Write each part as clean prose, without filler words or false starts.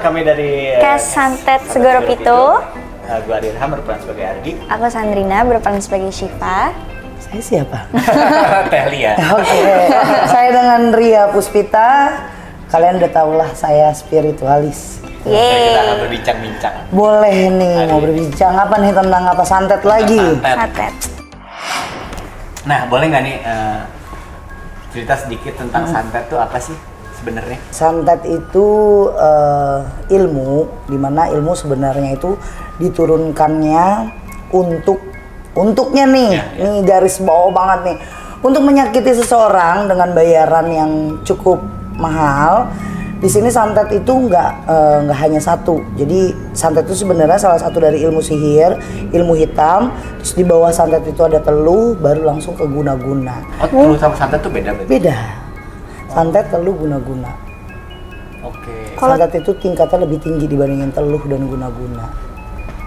kami dari Kes Santet Segoro Pitu. Gue Adirham berperan sebagai Ardi. Aku Sandrina berperan sebagai Syifa. Saya siapa? Teh Lia. Oke, saya dengan Ria Puspita. Kalian udah tau lah saya spiritualis. Kita akan berbincang-bincang. Boleh nih, mau berbincang apa nih tentang apa santet lagi? Santet. Nah, boleh nggak nih cerita sedikit tentang santet tuh apa sih sebenarnya? Santet itu ilmu, dimana ilmu sebenarnya itu diturunkannya untuknya nih, nih garis bawah banget nih, untuk menyakiti seseorang dengan bayaran yang cukup mahal. Di sini santet itu nggak hanya satu. Jadi santet itu sebenarnya salah satu dari ilmu sihir, ilmu hitam. Terus di bawah santet itu ada teluh, baru langsung ke guna-guna. Oh, teluh sama santet tuh beda? Beda. Santet, teluh, guna-guna. Oke. Santet itu tingkatnya lebih tinggi dibandingin teluh dan guna-guna.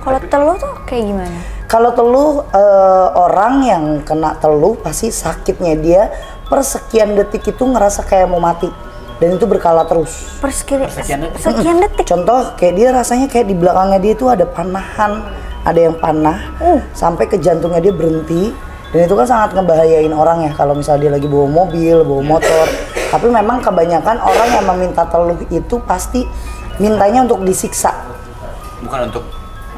Kalau teluh tuh kayak gimana? Kalau teluh, orang yang kena teluh pasti sakitnya dia per sekian detik itu ngerasa kayak mau mati. Dan itu berkala terus. Sekian detik. Contoh kayak dia rasanya kayak di belakangnya dia itu ada panahan, ada yang panah sampai ke jantungnya dia berhenti. Dan itu kan sangat ngebahayain orang ya kalau misalnya dia lagi bawa mobil, bawa motor. Tapi memang kebanyakan orang yang meminta teluh itu pasti mintanya untuk disiksa. Bukan untuk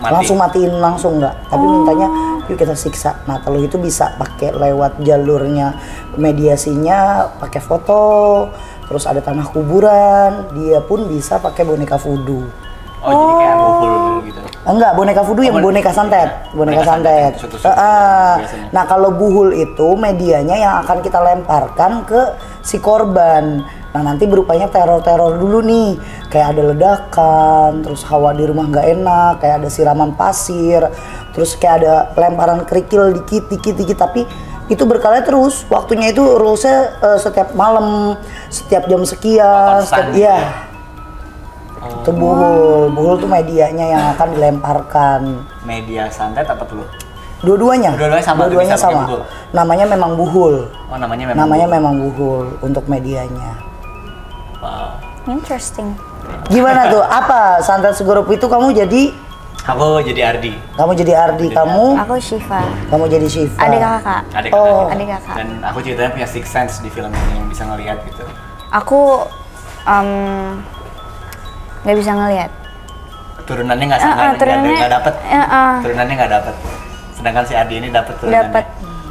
mati. Langsung matiin langsung enggak, tapi mintanya yuk kita siksa. Nah, teluh itu bisa pakai lewat jalurnya mediasinya, pakai foto. Terus ada tanah kuburan, dia pun bisa pakai boneka voodoo. Oh, jadi kayak buhul gitu? Enggak, boneka voodoo yang boneka santet. Boneka santet. Nah, kalau buhul itu medianya yang akan kita lemparkan ke si korban. Nah, nanti berupanya teror-teror dulu nih. Kayak ada ledakan, terus hawa di rumah nggak enak, kayak ada siraman pasir, terus kayak ada lemparan kerikil dikit. Tapi itu berkala terus, waktunya itu rulesnya setiap malam, setiap jam sekian, itu buhul tuh medianya yang akan dilemparkan. Media santet apa tuh? Dua-duanya sama. Buhul. Namanya memang buhul. Oh, namanya memang buhul untuk medianya. Wow. Interesting. Gimana tuh? Apa santet Segoro Pitu kamu jadi? Aku jadi Ardi. Kamu jadi Ardi, kamu? Aku Syifa. Kamu jadi Syifa. Adik kakak. Adik kakak. Dan aku ceritanya punya sixth sense di film ini yang bisa ngelihat gitu. Aku nggak bisa ngelihat. Turunannya nggak dapet. Turunannya nggak dapet. Sedangkan si Ardi ini dapet turunannya. Dapet.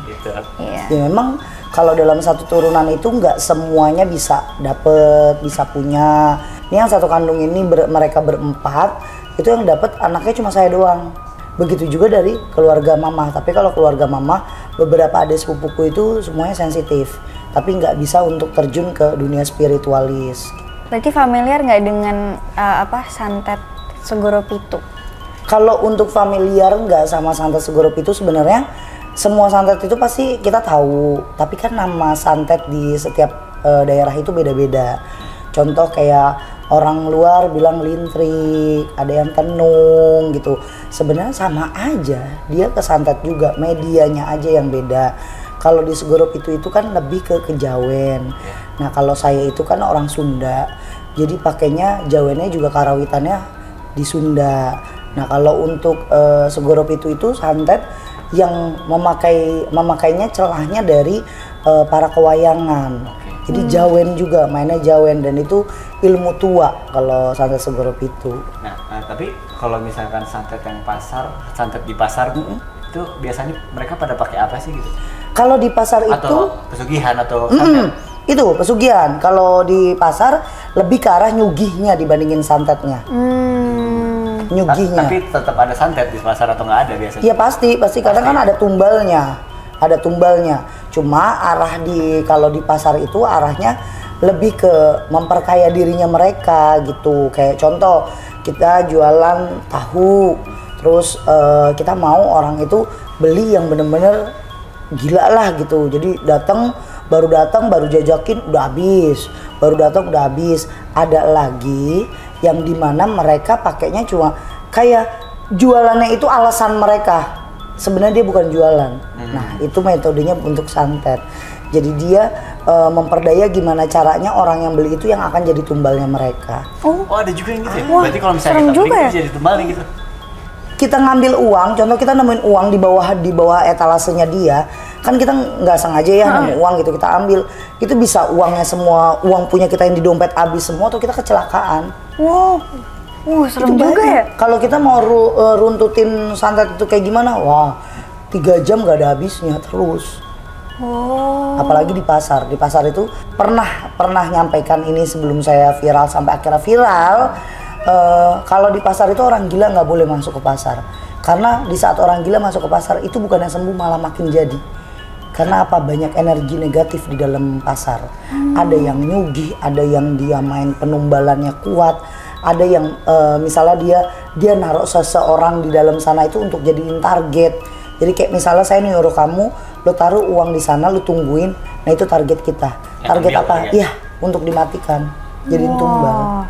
Gitu. Iya. Ya memang kalau dalam satu turunan itu nggak semuanya bisa dapet, bisa punya. Ini yang satu kandung ini mereka berempat. Itu yang dapat anaknya cuma saya doang. Begitu juga dari keluarga mama. Tapi kalau keluarga mama, beberapa adik sepupuku itu semuanya sensitif. Tapi nggak bisa untuk terjun ke dunia spiritualis. Berarti familiar nggak dengan santet Segoro Pitu? Kalau untuk familiar nggak sama santet Segoro Pitu, sebenarnya semua santet itu pasti kita tahu. Tapi kan nama santet di setiap daerah itu beda-beda. Contoh kayak orang luar bilang lintrik, ada yang tenung gitu. Sebenarnya sama aja, dia kesantet juga, medianya aja yang beda. Kalau di Segoro Pitu itu kan lebih ke kejawen. Nah, kalau saya itu kan orang Sunda, jadi pakainya jawennya juga karawitannya di Sunda. Nah, kalau untuk Segoro Pitu itu santet yang memakainya celahnya dari para kewayangan. Jadi jawen juga, mainnya jawen, dan itu ilmu tua kalau santet Segoro Pitu. Nah, tapi kalau misalkan santet di pasar itu biasanya mereka pada pakai apa sih gitu? Kalau di pasar atau pesugihan atau santet? Itu pesugihan. Kalau di pasar lebih ke arah nyugihnya dibandingin santetnya. Nyugihnya. Tapi tetap ada santet di pasar atau nggak ada biasanya? Iya pasti. Kadang kan ada tumbalnya. Cuma kalau di pasar itu arahnya lebih ke memperkaya dirinya mereka gitu. Kayak contoh, kita jualan tahu, terus kita mau orang itu beli yang bener-bener gila lah gitu. Jadi baru datang baru jajakin udah habis, Ada lagi yang dimana mereka pakainya cuma kayak jualannya itu alasan mereka. sebenarnya dia bukan jualan. Nah itu metodenya untuk santet. Jadi dia memperdaya gimana caranya orang yang beli itu yang akan jadi tumbalnya mereka. Oh ada juga yang gitu ya? Wah, Berarti kalau misalnya serem kita beli juga ya? itu jadi tumbalnya gitu? Kita ngambil uang, contoh kita nemuin uang di bawah etalasenya dia, kan kita nggak sengaja ya nemu uang gitu, kita ambil, itu bisa uangnya semua, uang punya kita yang di dompet habis semua atau kita kecelakaan. Wow, serem Itu juga banyak. ya. Kalau kita mau runtutin santet itu kayak gimana, wah 3 jam nggak ada habisnya terus. Oh. Apalagi di pasar itu pernah nyampaikan ini sebelum saya viral sampai akhirnya viral. Kalau di pasar itu orang gila nggak boleh masuk ke pasar, karena di saat orang gila masuk ke pasar itu bukan yang sembuh malah makin jadi. Karena apa? Banyak energi negatif di dalam pasar. Ada yang nyugih, ada yang dia main penumbalannya kuat, ada yang misalnya dia naruh seseorang di dalam sana itu untuk jadiin target. Jadi kayak misalnya saya nyuruh kamu, lo taruh uang di sana, lo tungguin. Nah itu target kita. Target apa? Iya, untuk dimatikan. Jadiin tumbal.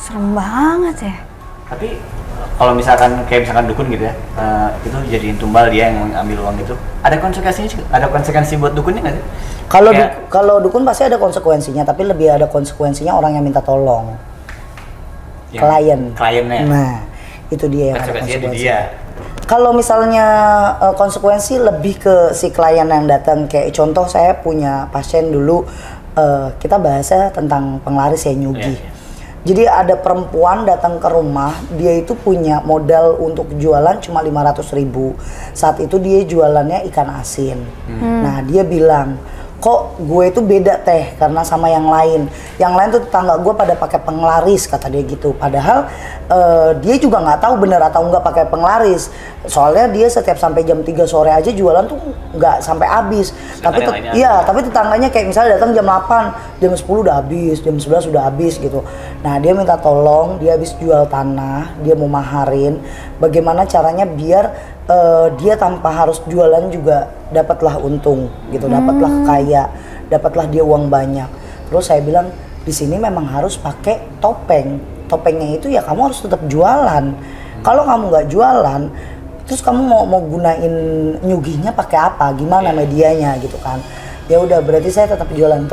Serem banget ya. Tapi kalau misalkan kayak misalkan dukun gitu ya, itu jadiin tumbal dia yang mengambil uang itu, ada konsekuensinya juga? Ada konsekuensi buat dukunnya nggak sih? Kalau dukun pasti ada konsekuensinya, tapi lebih ada konsekuensinya orang yang minta tolong. Kliennya. Nah, itu dia yang ada konsekuensinya. Kalau misalnya konsekuensi lebih ke si klien yang datang, kayak contoh saya punya pasien dulu, kita bahasnya tentang penglaris ya, nyugi. Jadi ada perempuan datang ke rumah, dia itu punya modal untuk jualan cuma 500.000. Saat itu dia jualannya ikan asin. Nah dia bilang, kok gue itu beda teh karena sama yang lain. Yang lain tuh tetangga gue pada pakai penglaris, kata dia gitu. Padahal dia juga nggak tahu bener atau nggak pakai penglaris. Soalnya dia setiap sampai jam 3 sore aja jualan tuh nggak sampai habis. Tapi tapi tetangganya kayak misalnya datang jam 8, jam 10 udah habis, jam 11 udah habis gitu. Nah dia minta tolong, dia habis jual tanah, dia mau maharin. Bagaimana caranya biar dia tanpa harus jualan juga dapatlah untung gitu, dapatlah kaya, dapatlah dia uang banyak. Terus saya bilang di sini memang harus pakai topeng. Topengnya itu ya kamu harus tetap jualan. Kalau kamu nggak jualan, terus kamu mau gunain nyugihnya pakai apa? Gimana medianya gitu kan? Ya udah berarti saya tetap jualan.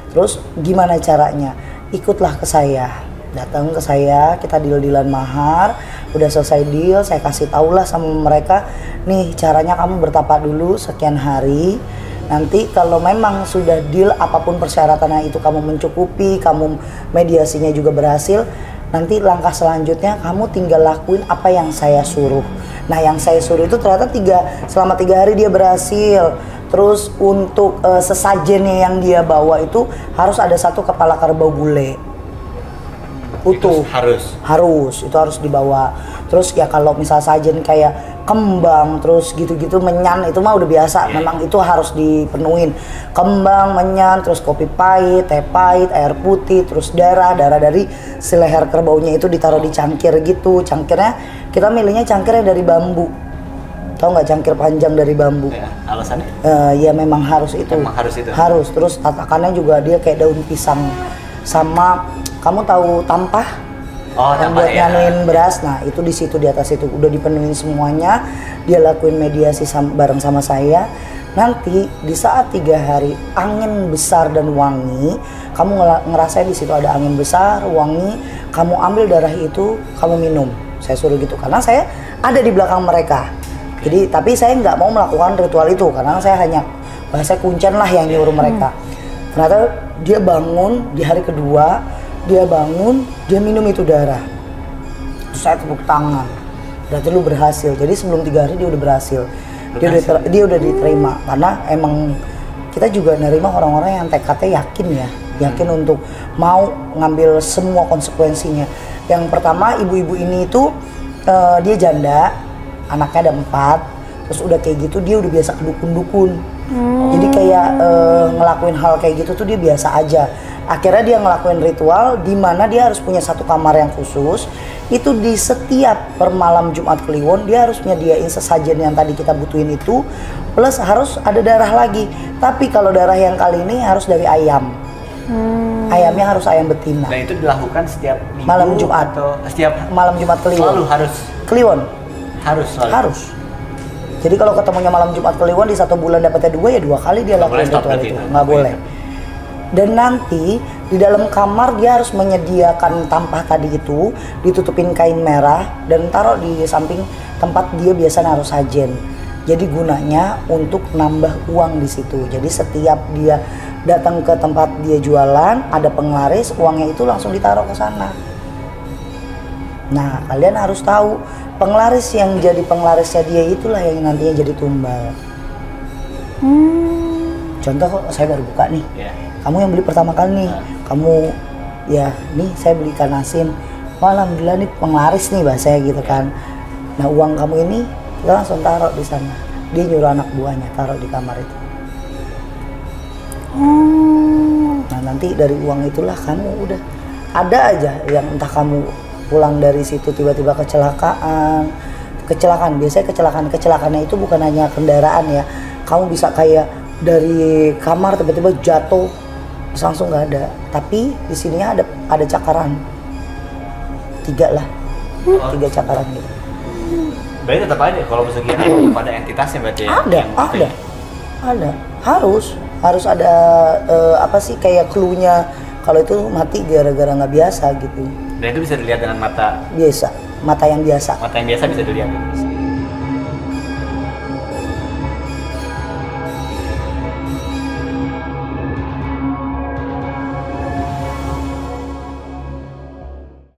Terus gimana caranya? Ikutlah ke saya. Datang ke saya, kita deal-dealan mahar. Udah selesai deal, saya kasih taulah sama mereka, nih caranya kamu bertapa dulu sekian hari. Nanti kalau memang sudah deal, apapun persyaratannya itu kamu mencukupi, kamu mediasinya juga berhasil, nanti langkah selanjutnya kamu tinggal lakuin apa yang saya suruh. Nah yang saya suruh itu ternyata selama 3 hari dia berhasil. Terus untuk sesajennya yang dia bawa itu harus ada 1 kepala kerbau bule utuh, harus itu harus dibawa. Terus ya kalau misal sajen kayak kembang terus gitu-gitu, menyan itu mah udah biasa, memang itu harus dipenuhin. Kembang, menyan, terus kopi pahit, teh pahit, air putih, terus darah dari si leher kerbaunya itu ditaruh di cangkir gitu. Cangkirnya kita milihnya cangkirnya dari bambu. Tahu nggak cangkir panjang dari bambu? Alasannya? Ya memang harus itu. Harus. Terus tatakannya juga dia kayak daun pisang. Sama kamu tahu tampah? Yang buat nyanuin beras. Nah itu di situ, di atas itu udah dipenuhin semuanya. Dia lakuin mediasi bareng sama saya. Nanti di saat 3 hari angin besar dan wangi, kamu ngerasain di situ ada angin besar, wangi. Kamu ambil darah itu, kamu minum. Saya suruh gitu karena saya ada di belakang mereka. Jadi tapi saya nggak mau melakukan ritual itu karena saya hanya bahasa kuncen lah yang nyuruh mereka. Ternyata dia bangun di hari kedua, dia bangun, dia minum itu darah. Terus saya tepuk tangan. Berarti lu berhasil. Jadi sebelum 3 hari dia udah berhasil. Dia udah diterima karena emang kita juga nerima orang-orang yang tekadnya yakin untuk mau ngambil semua konsekuensinya. Yang pertama ibu-ibu ini itu dia janda, anaknya ada 4. Terus udah kayak gitu dia udah biasa ke dukun-dukun. Jadi kayak ngelakuin hal kayak gitu tuh dia biasa aja. Akhirnya dia ngelakuin ritual di mana dia harus punya 1 kamar yang khusus. Itu di setiap per malam Jumat Kliwon dia harus nyediain sesajen yang tadi kita butuhin itu, plus harus ada darah lagi. Tapi kalau darah yang kali ini harus dari ayam. Ayamnya harus ayam betina. Dan itu dilakukan setiap minggu malam Jumat atau setiap malam Jumat Kliwon. Selalu harus. Kliwon. Harus. Jadi kalau ketemunya malam Jumat Kliwon di 1 bulan dapatnya 2 ya 2 kali dia Nggak boleh lakukan stop ritual berarti itu. itu. Nggak boleh. Dan nanti di dalam kamar dia harus menyediakan tampah tadi itu, ditutupin kain merah dan taruh di samping tempat dia biasa naruh sajen. Jadi gunanya untuk nambah uang di situ. Jadi setiap dia datang ke tempat dia jualan, ada penglaris, uangnya itu langsung ditaruh ke sana. Nah, kalian harus tahu penglaris yang jadi penglarisnya dia itulah yang nantinya jadi tumbal. Contoh saya baru buka nih. Iya. Kamu yang beli pertama kali nih. Kamu ya nih saya beli ikan asin. Wah, alhamdulillah nih penglaris nih bahasanya gitu kan. Nah, uang kamu ini kita langsung taruh di sana. Dia nyuruh anak buahnya taruh di kamar itu. Nah, nanti dari uang itulah kamu udah ada aja yang entah kamu pulang dari situ tiba-tiba kecelakaan. Biasanya kecelakaannya itu bukan hanya kendaraan ya. Kamu bisa kayak dari kamar tiba-tiba jatuh terus langsung nggak ada. Tapi di sininya ada cakaran 3 lah, 3 cakaran gitu. Berarti tetap aja kalau pesugihan pada entitasnya berarti ya. Ada. Harus ada apa sih kayak clue-nya kalau itu mati gara-gara nggak biasa gitu. Dan itu bisa dilihat dengan mata Mata yang biasa. bisa dilihat.